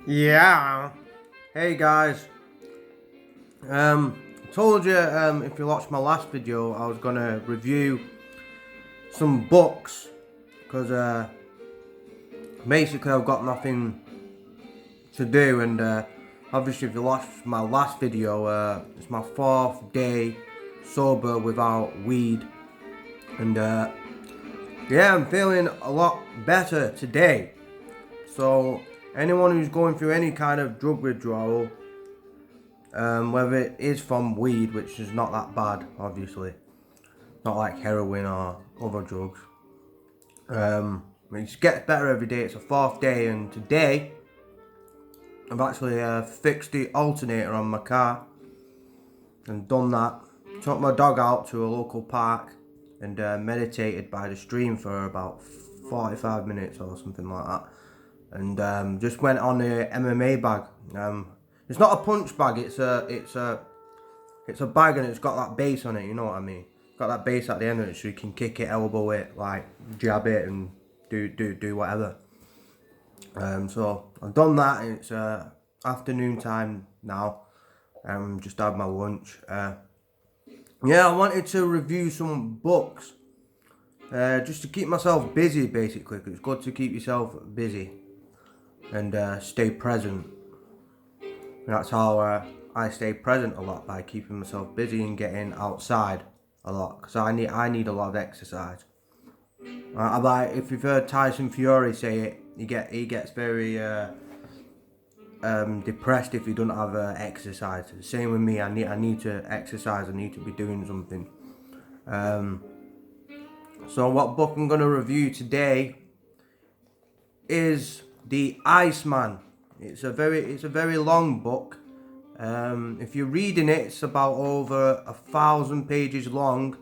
Yeah. Hey guys. Told you if you watched my last video, I was gonna review some books because basically I've got nothing to do, and obviously if you watched my last video, it's my 4th day sober without weed, and yeah, I'm feeling a lot better today. So anyone who's going through any kind of drug withdrawal, whether it is from weed, which is not that bad, obviously, not like heroin or other drugs. It just gets better every day. It's a 4th day, and today I've actually fixed the alternator on my car and done that. Took my dog out to a local park and meditated by the stream for about 45 minutes or something like that. And just went on the MMA bag. It's not a punch bag. It's a bag, and it's got that base on it. You know what I mean? Got that base at the end of it, so you can kick it, elbow it, like jab it, and do whatever. So I've done that. And it's afternoon time now. Just had my lunch. Yeah, I wanted to review some books. Just to keep myself busy, basically. 'Cause it's good to keep yourself busy and stay present. And that's how I stay present a lot, by keeping myself busy and getting outside a lot. Because I need a lot of exercise. I like, if you've heard Tyson Fury say it, he gets very depressed if he doesn't have exercise. Same with me. I need to exercise. I need to be doing something. So what book I'm gonna review today is the Iceman. It's a very long book. If you're reading it, it's about over 1,000 pages long.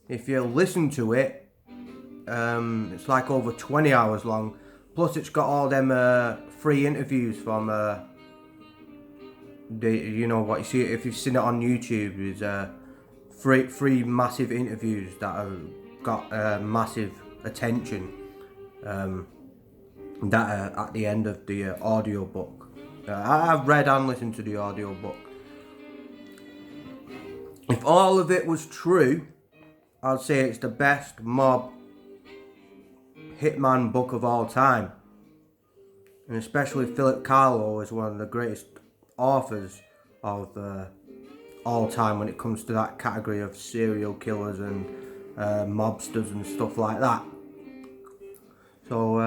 If you listen to it, it's like over 20 hours long. Plus, it's got all them free interviews from what you see if you've seen it on YouTube. Is free massive interviews that have got massive attention. That at the end of the audio book. I've read and listened to the audio book. If all of it was true, I'd say it's the best mob hitman book of all time. And especially Philip Carlo is one of the greatest authors of all time when it comes to that category of serial killers and mobsters and stuff like that. So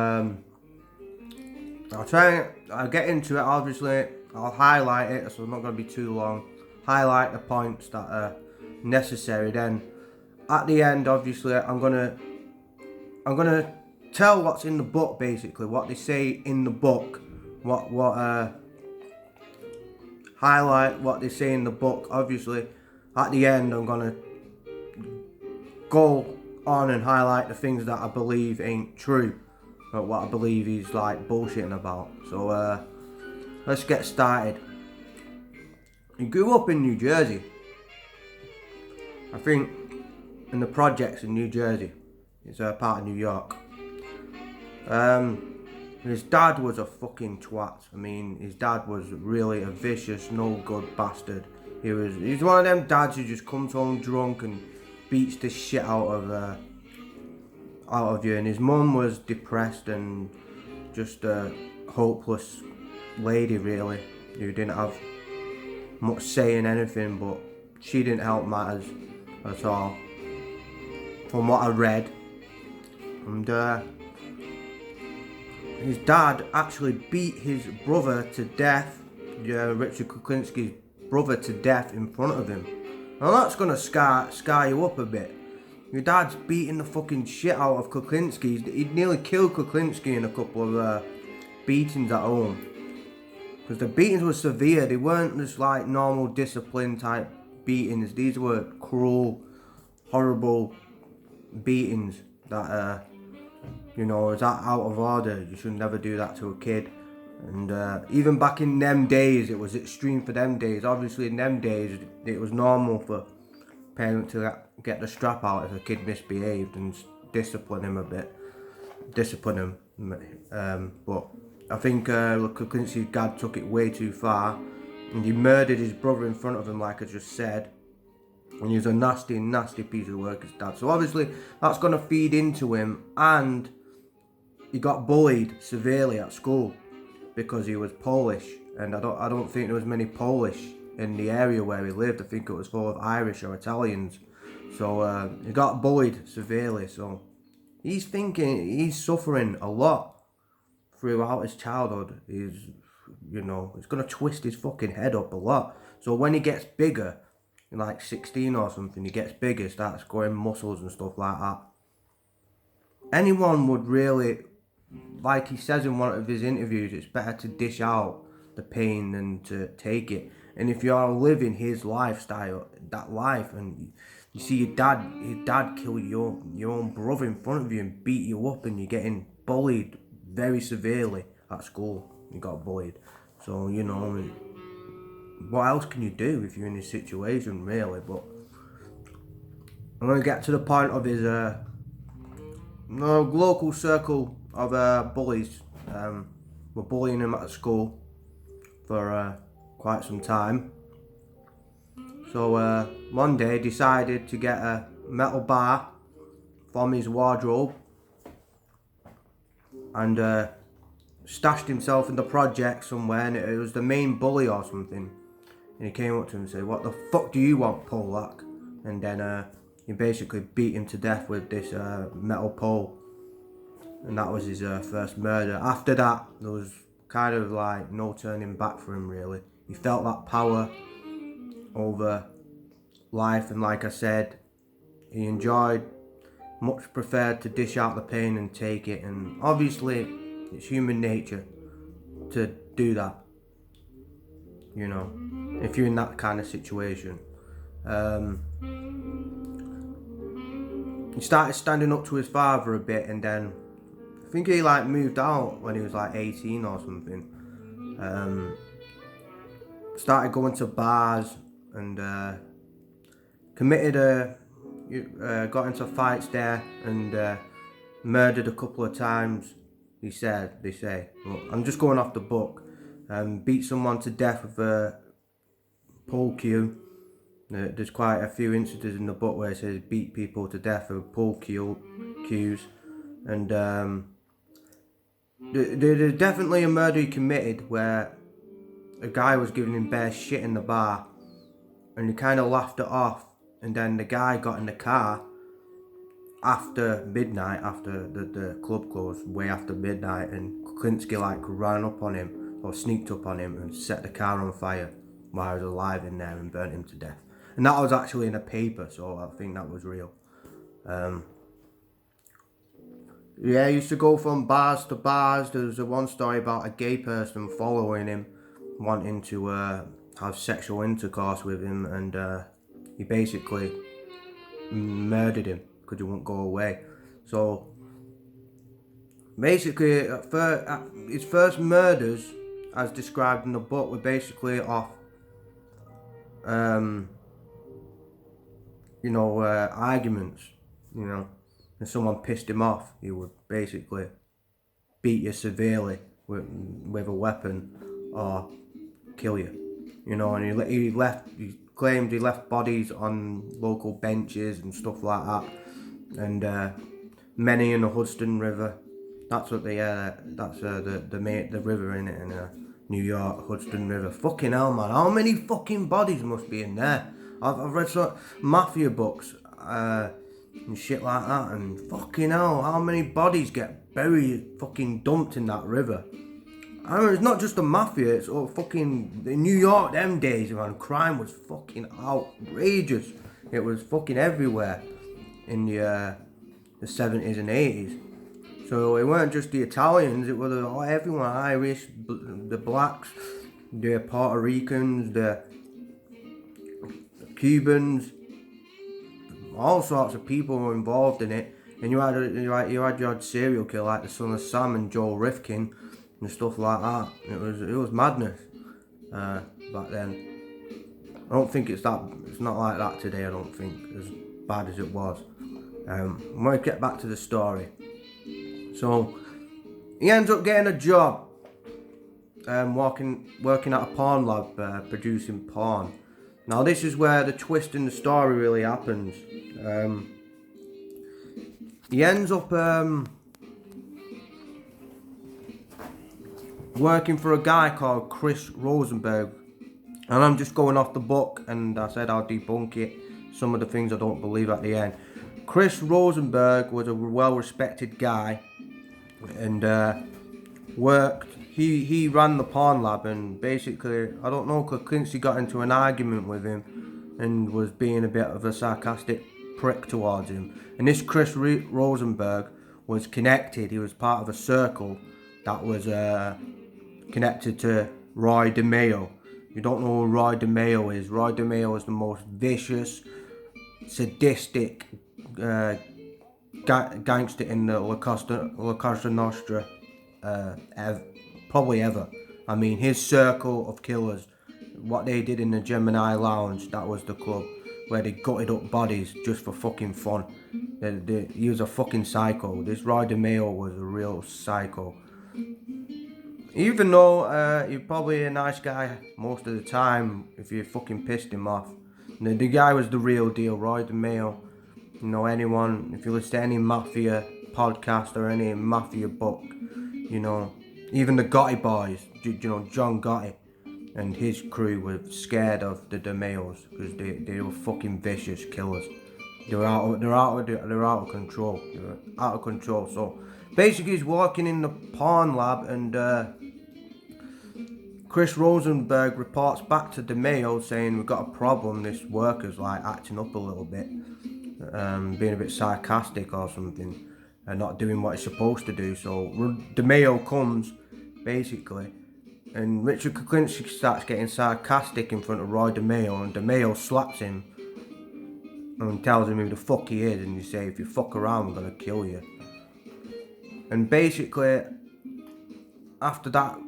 I'll get into it. Obviously, I'll highlight it, so it's not going to be too long. Highlight the points that are necessary. Then at the end, obviously, I'm gonna tell what's in the book, basically what they say in the book, highlight what they say in the book. Obviously, at the end, I'm gonna go on and highlight the things that I believe ain't true, but what I believe he's like bullshitting about. So let's get started. He grew up in New Jersey. I think in the projects in New Jersey. It's a part of New York. His dad was a fucking twat. I mean, his dad was really a vicious, no good bastard. He's one of them dads who just comes home drunk and beats the shit out of you. And his mum was depressed and just a hopeless lady, really, who didn't have much say in anything, but she didn't help matters at all, from what I read. And his dad actually beat his brother to death, Richard Kuklinski's brother, to death in front of him. Now that's gonna scar you up a bit. Your dad's beating the fucking shit out of Kuklinski. He'd nearly killed Kuklinski in a couple of beatings at home. Because the beatings were severe. They weren't just like normal discipline type beatings. These were cruel, horrible beatings that is out of order. You should never do that to a kid. And even back in them days, it was extreme for them days. Obviously in them days, it was normal for parents to get the strap out if a kid misbehaved and discipline him a bit. But I think Quincy's dad took it way too far, and he murdered his brother in front of him, like I just said. And he was a nasty, nasty piece of work, his dad. So obviously that's going to feed into him, and he got bullied severely at school because he was Polish, and I don't think there was many Polish in the area where he lived. I think it was full of Irish or Italians. So he got bullied severely. So he's suffering a lot throughout his childhood. He's gonna twist his fucking head up a lot. So when he gets bigger, like 16 or something, he gets bigger, starts growing muscles and stuff like that. Anyone would really, like he says in one of his interviews, it's better to dish out the pain than to take it. And if you're living his lifestyle, that life, and you see his dad kill your own brother in front of you and beat you up, and you're getting bullied very severely at school. You got bullied. So, what else can you do if you're in this situation, really? But I'm going to get to the point of his local circle of bullies. Were bullying him at school for quite some time. So one day decided to get a metal bar from his wardrobe and stashed himself in the project somewhere, and it was the main bully or something. And he came up to him and said, "What the fuck do you want, Polak?" And then he basically beat him to death with this metal pole. And that was his first murder. After that, there was kind of like no turning back for him, really. He felt that power over life, and like I said, he much preferred to dish out the pain and take it. And obviously, it's human nature to do that, if you're in that kind of situation. He started standing up to his father a bit, and then I think he moved out when he was 18 or something. Started going to bars and got into fights there, and murdered a couple of times. They say. Well, I'm just going off the book. Beat someone to death with a pole cue. There's quite a few instances in the book where it says beat people to death with pole cues, and there's definitely a murder he committed where a guy was giving him bare shit in the bar, and he kind of laughed it off, and then the guy got in the car after midnight, after the club closed, way after midnight, and Klinsky ran up on him, or sneaked up on him, and set the car on fire while he was alive in there and burnt him to death. And that was actually in a paper, so I think that was real. Yeah, he used to go from bars to bars. There was one story about a gay person following him, wanting to have sexual intercourse with him, and he basically murdered him because he wouldn't go away. So basically, his first murders, as described in the book, were basically off arguments. If someone pissed him off, he would basically beat you severely with a weapon or kill you. And he claimed he left bodies on local benches and stuff like that, and many in the Hudson River. That's what the river in it, in New York, Hudson River. Fucking hell, man! How many fucking bodies must be in there? I've read some mafia books and shit like that, and fucking hell, how many bodies get buried, fucking dumped in that river? I mean, it's not just the mafia, it's all fucking in New York them days, man. Crime was fucking outrageous. It was fucking everywhere in the 70s and 80s. So it weren't just the Italians, it was everyone, Irish, the blacks, the Puerto Ricans, the Cubans, all sorts of people were involved in it. And you had your serial killer like the Son of Sam and Joel Rifkin and stuff like that. It was madness back then. I don't think it's not like that today. I don't think as bad as it was. I'm going to get back to the story. So he ends up getting a job working at a porn lab, producing porn. Now this is where the twist in the story really happens. He ends up working for a guy called Chris Rosenberg, and I'm just going off the book, and I said I'll debunk it, some of the things I don't believe at the end. Chris Rosenberg was a well-respected guy, and he ran the porn lab, and basically, I don't know, Quincy got into an argument with him and was being a bit of a sarcastic prick towards him. And this Chris Rosenberg was connected, he was part of a circle that was connected to Roy DeMeo. You don't know who Roy DeMeo is. Roy DeMeo is the most vicious, sadistic gangster in the La Cosa Nostra probably ever. I mean, his circle of killers, what they did in the Gemini Lounge, that was the club where they gutted up bodies just for fucking fun. He was a fucking psycho. This Roy DeMeo was a real psycho. Even though he's probably a nice guy most of the time, if you fucking pissed him off. The guy was the real deal, Roy DeMeo. You know, anyone, if you listen to any mafia podcast or any mafia book, you know, even the Gotti boys, you know, John Gotti and his crew were scared of the DeMeos because they were fucking vicious killers. They're out of control. They're out of control. So basically, he's working in the porn lab, and Chris Rosenberg reports back to DeMeo saying, we've got a problem. This worker's like acting up a little bit, being a bit sarcastic or something, and not doing what he's supposed to do. So DeMeo comes, basically, and Richard Kuklinski starts getting sarcastic in front of Roy DeMeo, and DeMeo slaps him and tells him who the fuck he is, and you say, if you fuck around, we're gonna kill you. And basically, after that,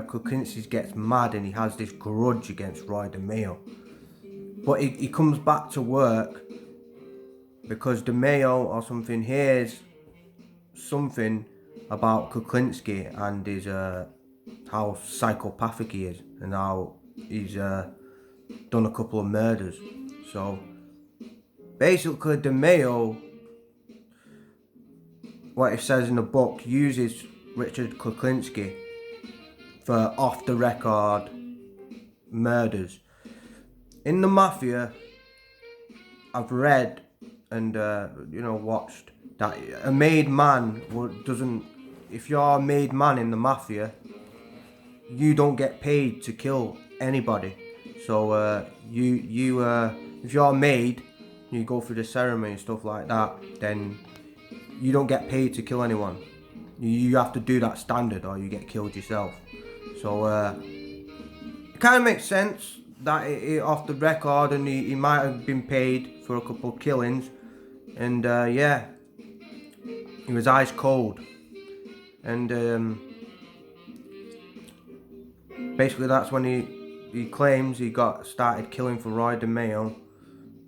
Kuklinski gets mad and he has this grudge against Roy DeMeo. But he comes back to work because DeMeo or something hears something about Kuklinski and his how psychopathic he is and how he's done a couple of murders. So basically, DeMeo, what it says in the book, uses Richard Kuklinski for off-the-record murders. In the mafia, I've read and watched that a made man doesn't. If you're a made man in the mafia, you don't get paid to kill anybody. So if you're made, you go through the ceremony and stuff like that, then you don't get paid to kill anyone. You have to do that standard or you get killed yourself. So it kind of makes sense that it off the record, and he might have been paid for a couple of killings, and he was ice cold, and basically that's when he claims he got started killing for Roy DeMeo,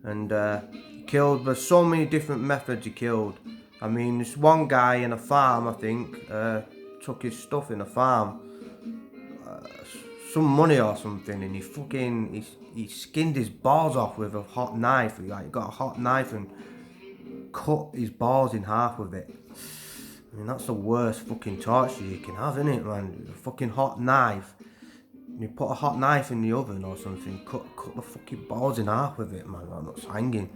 and he killed. There's so many different methods he killed. I mean, this one guy in a farm, I think, took his stuff in a farm, some money or something, and he skinned his balls off with a hot knife. He got a hot knife and cut his balls in half with it. I mean, that's the worst fucking torture you can have, isn't it, man? A fucking hot knife. You put a hot knife in the oven or something, cut the fucking balls in half with it, man. I'm not hanging.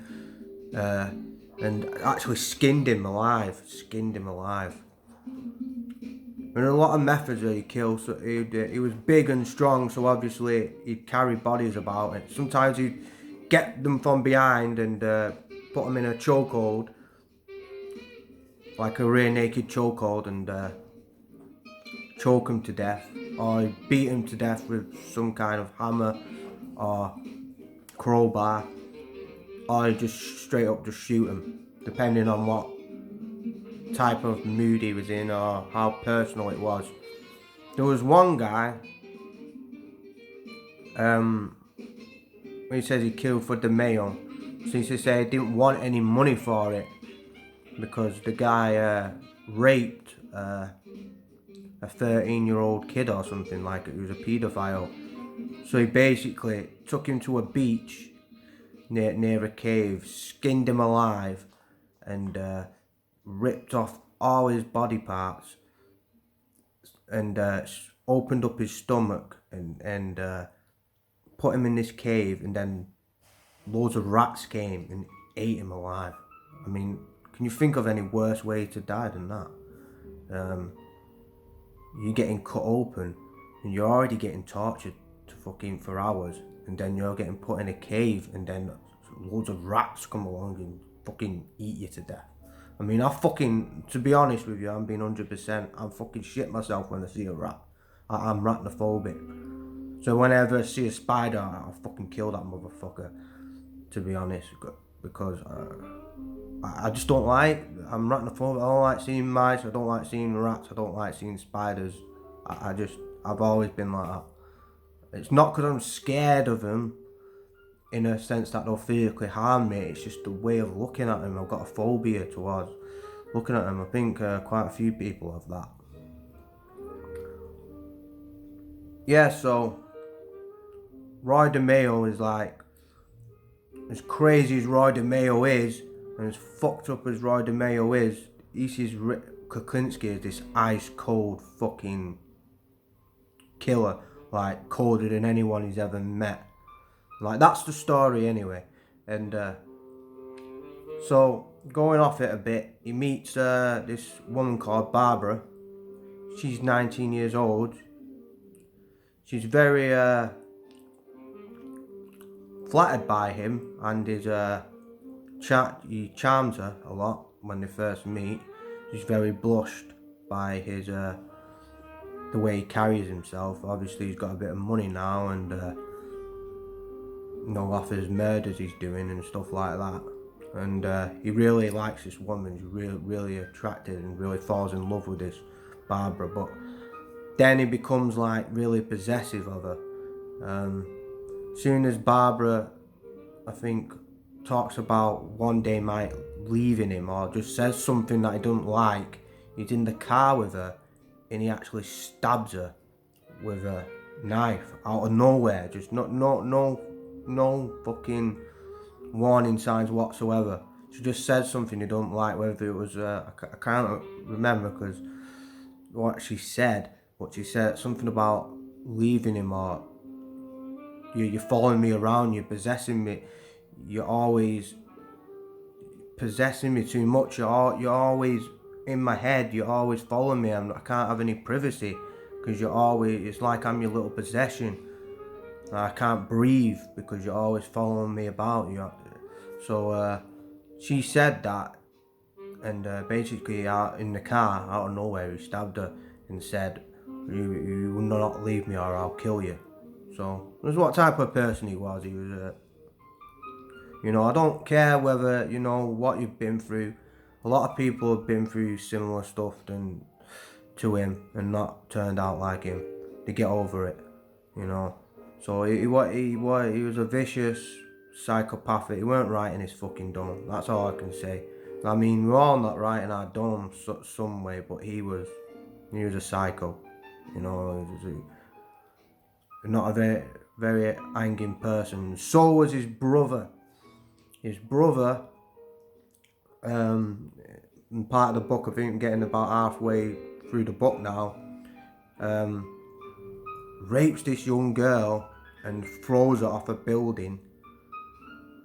And actually skinned him alive. And a lot of methods that he killed. So he was big and strong, so obviously he'd carry bodies about it. Sometimes he'd get them from behind and put them in a chokehold, like a rear naked chokehold, and choke him to death, or he'd beat him to death with some kind of hammer or crowbar, or he'd just straight up just shoot him, depending on what type of mood he was in or how personal it was. There was one guy, he says he killed for DeMeo, so he said he didn't want any money for it because the guy raped a 13-year-old kid or something, like he was a paedophile. So he basically took him to a beach near a cave, skinned him alive, and ripped off all his body parts, and opened up his stomach, and put him in this cave, and then loads of rats came and ate him alive. I mean, can you think of any worse way to die than that? You're getting cut open and you're already getting tortured for hours, and then you're getting put in a cave, and then loads of rats come along and fucking eat you to death. I mean, to be honest with you, I'm being 100%, I'm fucking shit myself when I see a rat. I'm arachnophobic. So whenever I see a spider, I'll fucking kill that motherfucker, to be honest, because I just don't I'm arachnophobic. I don't like seeing mice, I don't like seeing rats, I don't like seeing spiders. I've always been like that. It's not because I'm scared of them, in a sense that they'll physically harm me, it's just the way of looking at them. I've got a phobia towards looking at them. I think quite a few people have that. Yeah, so Roy DeMeo is like, as crazy as Roy DeMeo is, and as fucked up as Roy DeMeo is, he sees Kuklinski as this ice cold fucking killer, like colder than anyone he's ever met. Like, that's the story anyway. And so going off it a bit, he meets this woman called Barbara. She's 19 years old. She's very flattered by him, and he charms her a lot when they first meet. She's very blushed by his the way he carries himself. Obviously he's got a bit of money now, and off his murders he's doing and stuff like that. And he really likes this woman. He's really attracted and really falls in love with this Barbara. But then he becomes like really possessive of her. Soon as Barbara, I think, talks about one day might leaving him, or just says something that he doesn't like, he's in the car with her and he actually stabs her with a knife out of nowhere. Just no fucking warning signs whatsoever. She just said something he don't like, whether it was I can't remember because what she said, but she said something about leaving him, or you're following me around, you're possessing me, you're always possessing me too much, you're always in my head, you're always following me, I can't have any privacy because it's like I'm your little possession. I can't breathe because you're always following me about. So she said that, and basically out in the car, out of nowhere, he stabbed her and said, you will not leave me or I'll kill you. So that's what type of person he was. He was I don't care whether, what you've been through. A lot of people have been through similar stuff to him and not turned out like him. They get over it, So he was a vicious psychopath. He weren't right in his fucking dome. That's all I can say. I mean, we're all not right in our dome some way, but he was a psycho. He was not a very, very hanging person. So was his brother. His brother, in part of the book, I think I'm getting about halfway through the book now, rapes this young girl and throws her off a building,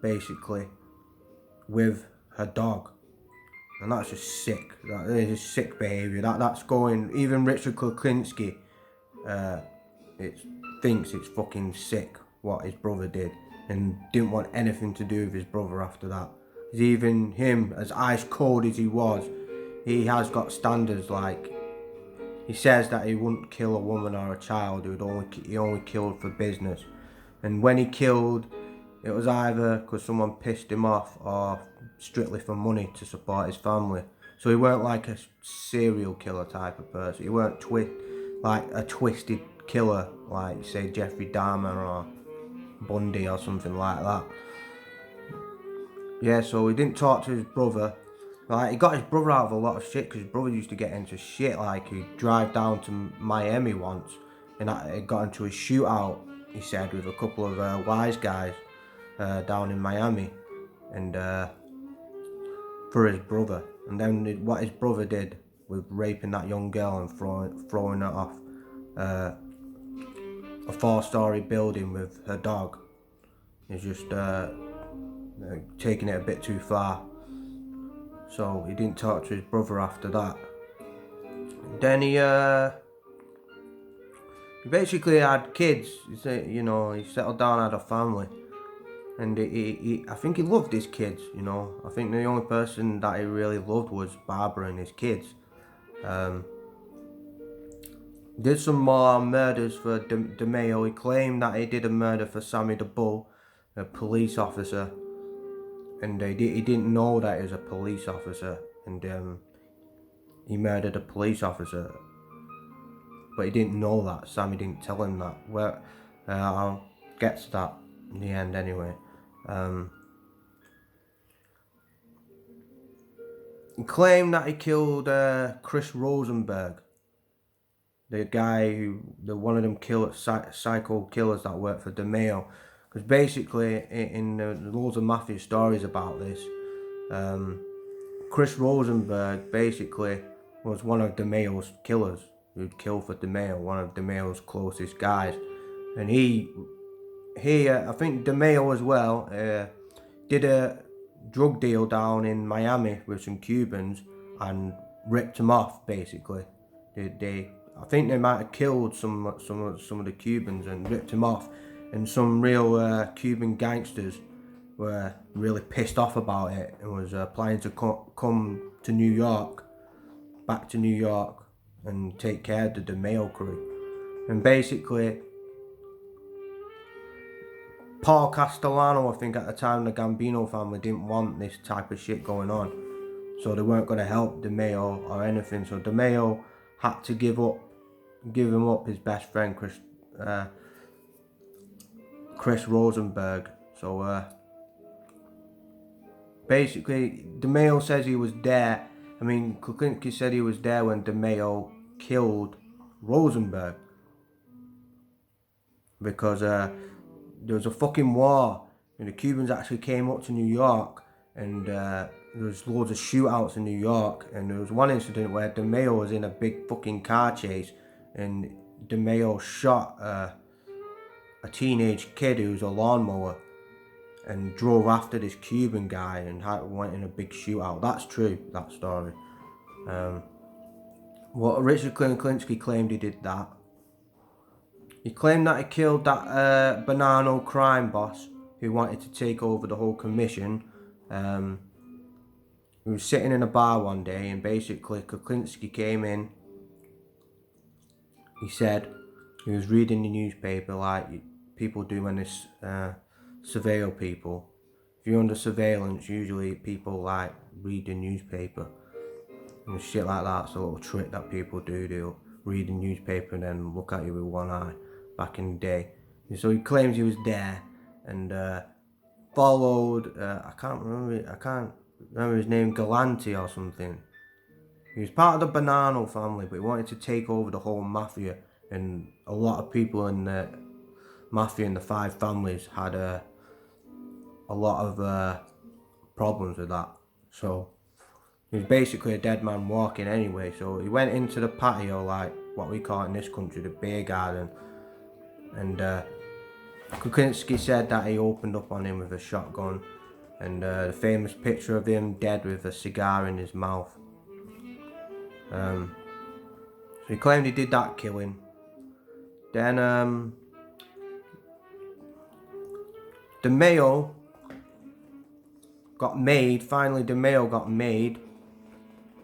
basically, with her dog. And that's just sick. That is just sick behaviour. That's going, even Richard Kuklinski thinks it's fucking sick what his brother did, and didn't want anything to do with his brother after that. Even him, as ice cold as he was, he has got standards. Like, he says that he wouldn't kill a woman or a child. He only killed for business. And when he killed, it was either because someone pissed him off or strictly for money to support his family. So he weren't like a serial killer type of person. He weren't like a twisted killer, like say Jeffrey Dahmer or Bundy or something like that. Yeah, so he didn't talk to his brother, Like, he got his brother out of a lot of shit, because his brother used to get into shit. Like, he'd drive down to Miami once, and it got into a shootout, he said, with a couple of wise guys down in Miami, and for his brother. And then what his brother did with raping that young girl and throwing her off a 4-story building with her dog is just taking it a bit too far. So he didn't talk to his brother after that. Then he basically had kids. He settled down, had a family, and I think he loved his kids. I think the only person that he really loved was Barbara and his kids. Did some more murders for DeMeo. He claimed that he did a murder for Sammy the Bull, a police officer, and he didn't know that he was a police officer, and he murdered a police officer, but he didn't know that. Sammy didn't tell him that. Well, I'll get to that in the end anyway. He claimed that he killed Chris Rosenberg, the guy one of them psycho killers that worked for DeMeo. Because basically, in loads of mafia stories about this, Chris Rosenberg basically was one of DeMeo's killers who'd kill for DeMeo, one of DeMeo's closest guys. And he I think DeMeo as well, did a drug deal down in Miami with some Cubans and ripped them off, basically. I think they might have killed some of the Cubans and ripped them off, and some real Cuban gangsters were really pissed off about it and was planning to come to New York, back to New York, and take care of the DeMeo crew. And basically, Paul Castellano, I think at the time, the Gambino family didn't want this type of shit going on, so they weren't going to help DeMeo or anything. So DeMeo had to give him up his best friend, Chris Rosenberg. So basically, DeMeo says he was there. I mean, Kuklinski said he was there when DeMeo killed Rosenberg, because there was a fucking war, and the Cubans actually came up to New York, and there was loads of shootouts in New York, and there was one incident where DeMeo was in a big fucking car chase, and DeMeo shot a teenage kid who was a lawnmower and drove after this Cuban guy and went in a big shootout. That's true, that story. Richard Klinski claimed he did that. He claimed that he killed that Bonanno crime boss who wanted to take over the whole commission. He was sitting in a bar one day, and basically Kuklinski came in. He said he was reading the newspaper like people do when they surveil people. If you're under surveillance, usually people like read the newspaper and shit like that. It's a little trick that people do. They'll read the newspaper and then look at you with one eye, back in the day. And so he claims he was there and followed, I can't remember his name, Galante or something. He was part of the Bonanno family, but he wanted to take over the whole mafia, and a lot of people in the mafia and the 5 families had a lot of problems with that. So he was basically a dead man walking anyway. So he went into the patio, like what we call it in this country, the beer garden, and Kuklinski said that he opened up on him with a shotgun, and the famous picture of him dead with a cigar in his mouth. So he claimed he did that killing. Then DeMeo got made. Finally, DeMeo got made,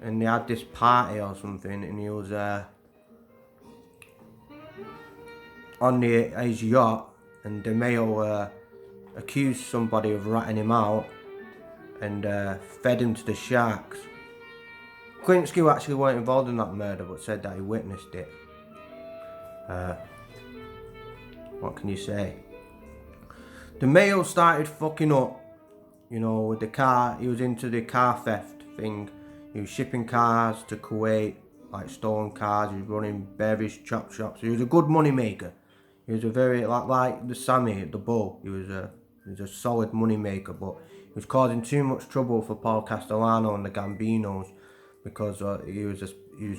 and they had this party or something, and he was on his yacht, and DeMeo accused somebody of ratting him out and fed him to the sharks. Klinski actually weren't involved in that murder, but said that he witnessed it. What can you say? DeMeo started fucking up, with the car. He was into the car theft thing, He was shipping cars to Kuwait, like stolen cars. He was running various chop shops. He was a good money maker. He was a very like the Sammy, the Bull. He was a solid money maker, but he was causing too much trouble for Paul Castellano and the Gambinos because he was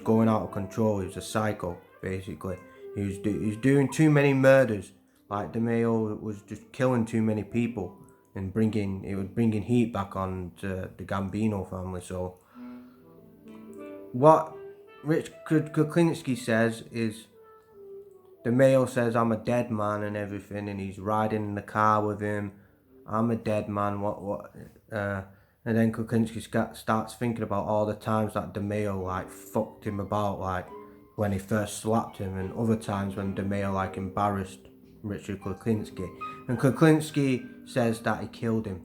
going out of control. He was a psycho, basically. He was doing too many murders. Like DeMeo was just killing too many people and bringing heat back on to the Gambino family. So what Rich Kuklinski says is, DeMeo says I'm a dead man and everything, and he's riding in the car with him. I'm a dead man. And then Kuklinski starts thinking about all the times that DeMeo like fucked him about, like when he first slapped him, and other times when DeMeo like embarrassed Richard Kuklinski. And Kuklinski says that he killed him,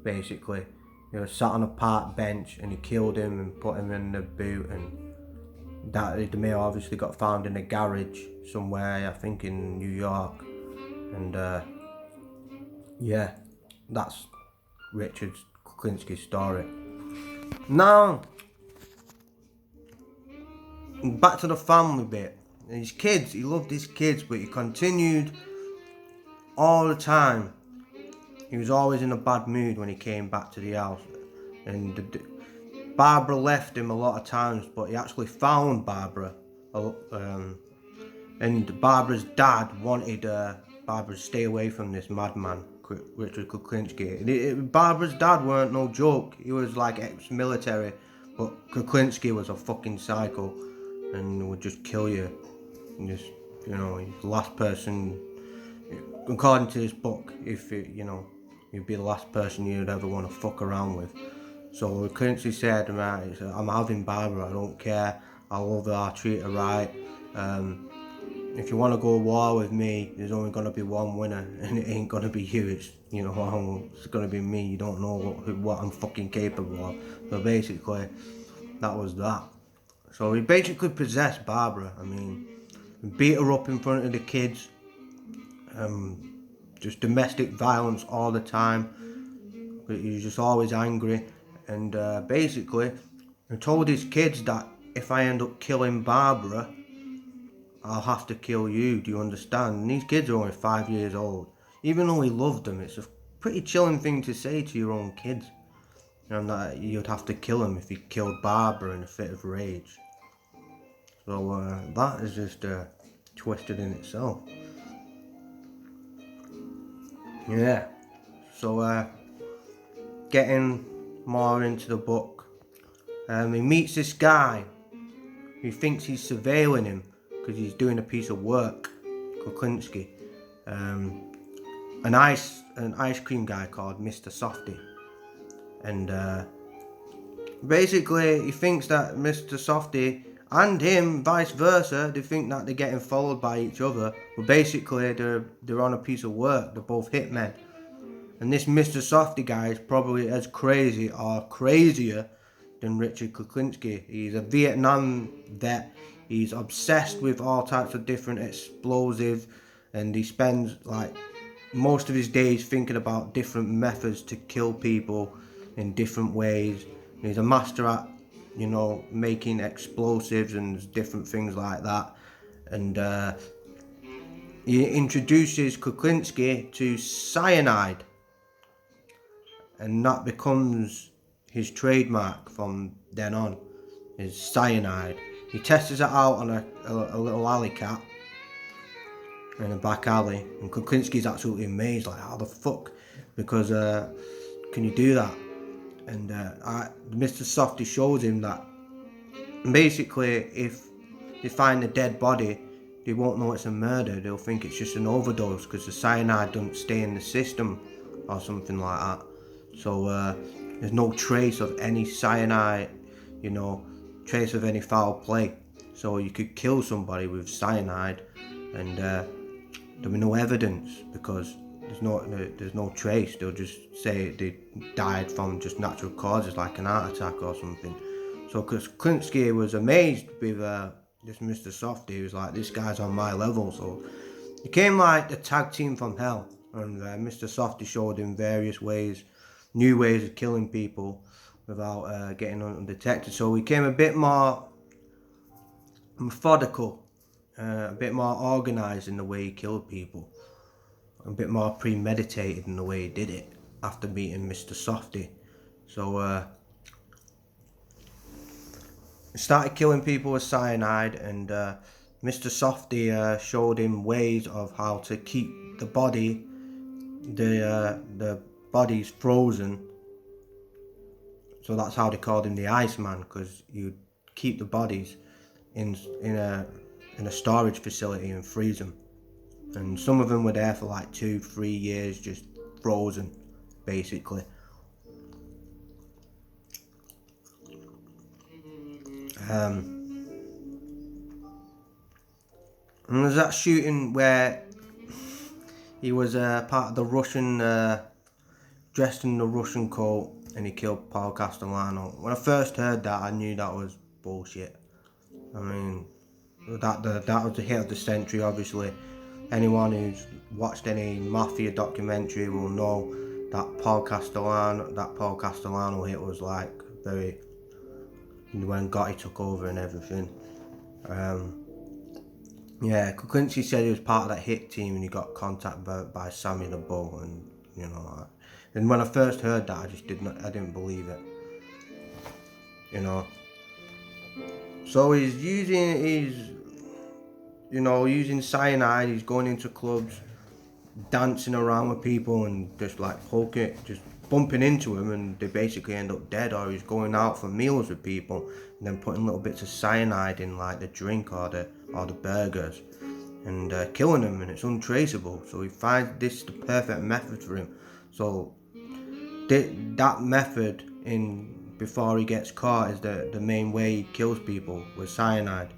basically. He was sat on a park bench and he killed him and put him in the boot, and that DeMeo obviously got found in a garage somewhere, I think in New York. And yeah, that's Richard Kuklinski's story. Now, back to the family bit. His kids, he loved his kids, but he continued all the time. He was always in a bad mood when he came back to the house. And Barbara left him a lot of times, but he actually found Barbara. And Barbara's dad wanted Barbara to stay away from this madman, Richard Kuklinski. Barbara's dad weren't no joke. He was like ex-military, but Kuklinski was a fucking psycho and would just kill you. And just, he's the last person, according to this book, he'd be the last person you'd ever want to fuck around with. So Kuklinski said, I'm having Barbara, I don't care, I love her, I'll treat her right. If you want to go to war with me, there's only going to be one winner, and it ain't going to be you. It's going to be me. You don't know what I'm fucking capable of. So basically, that was that. So he basically possessed Barbara. I mean, beat her up in front of the kids. Just domestic violence all the time. He was just always angry. And basically, he told his kids that if I end up killing Barbara, I'll have to kill you, do you understand? And these kids are only 5 years old. Even though he loved them, it's a pretty chilling thing to say to your own kids. And that you'd have to kill him if he killed Barbara in a fit of rage. So that is just twisted in itself. Yeah. So getting more into the book. He meets this guy who thinks he's surveilling him because he's doing a piece of work, Kuklinski. An ice cream guy called Mr. Softy. And basically he thinks that Mr. Softy and him, vice versa, they think that they're getting followed by each other. But basically they're on a piece of work, they're both hitmen. And this Mr. Softy guy is probably as crazy or crazier than Richard Kuklinski. He's a Vietnam vet. He's obsessed with all types of different explosives, and he spends like most of his days thinking about different methods to kill people in different ways. He's a master at, making explosives and different things like that. And he introduces Kuklinski to cyanide, and that becomes his trademark from then on, is cyanide. He tests it out on a little alley cat in a back alley, and Kuklinski's absolutely amazed, like, how the fuck? Because can you do that? And Mr. Softy shows him that basically if they find a dead body, they won't know it's a murder. They'll think it's just an overdose because the cyanide doesn't stay in the system or something like that. So there's no trace of any cyanide, trace of any foul play. So you could kill somebody with cyanide and there'll be no evidence because there's no trace. They'll just say they died from just natural causes like an heart attack or something. So Kuklinski was amazed with this Mr. Softy. He was like, this guy's on my level. So he came like the tag team from hell, and Mr. Softy showed him various ways, new ways of killing people, without getting undetected. So he became a bit more methodical, a bit more organised in the way he killed people, a bit more premeditated in the way he did it after meeting Mr. Softy. So he started killing people with cyanide, and Mr. Softy showed him ways of how to keep the bodies frozen. So that's how they called him the Iceman, because you keep the bodies in a storage facility and freeze them. And some of them were there for like 2-3 years, just frozen, basically. And there's that shooting where he was part of the Russian, dressed in the Russian coat, and he killed Paul Castellano. When I first heard that, I knew that was bullshit. I mean, that was the hit of the century, obviously. Anyone who's watched any mafia documentary will know that Paul Castellano hit was like very, when Gotti took over and everything. Yeah, Kuklinski said he was part of that hit team, and he got contacted by Sammy the Bull, and you know. And when I first heard that, I didn't believe it. You know. So he's using cyanide. He's going into clubs, dancing around with people, and just like just bumping into them, and they basically end up dead. Or he's going out for meals with people, and then putting little bits of cyanide in like the drink or the burgers, and killing them, and it's untraceable. So he finds this the perfect method for him. So that method before he gets caught is the main way he kills people with cyanide.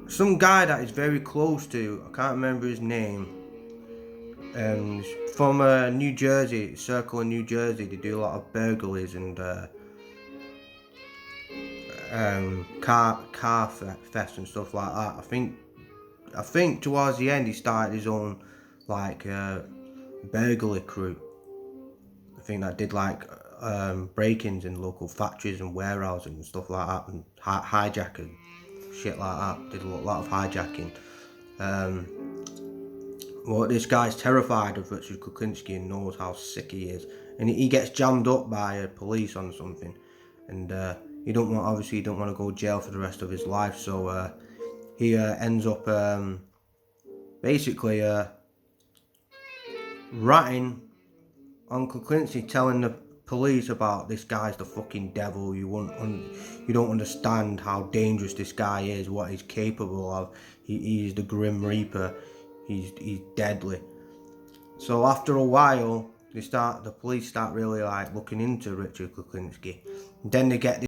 Some guy that is very close to, I can't remember his name, from New Jersey, Circle in New Jersey. They do a lot of burglaries and car theft and stuff like that. I think towards the end he started his own like burglary crew. I think that did like break-ins in local factories and warehouses and stuff like that, and hijacking shit like that. Did a lot of hijacking. Well, this guy's terrified of Richard Kuklinski and knows how sick he is, and he gets jammed up by police on something, and he don't want to go to jail for the rest of his life. So he ends up basically ratting on Kuklinski, telling the police about this guy's the fucking devil. You don't understand how dangerous this guy is, what he's capable of. He's the Grim Reaper. He's deadly. So after a while, the police start really like looking into Richard Kuklinski. Then they get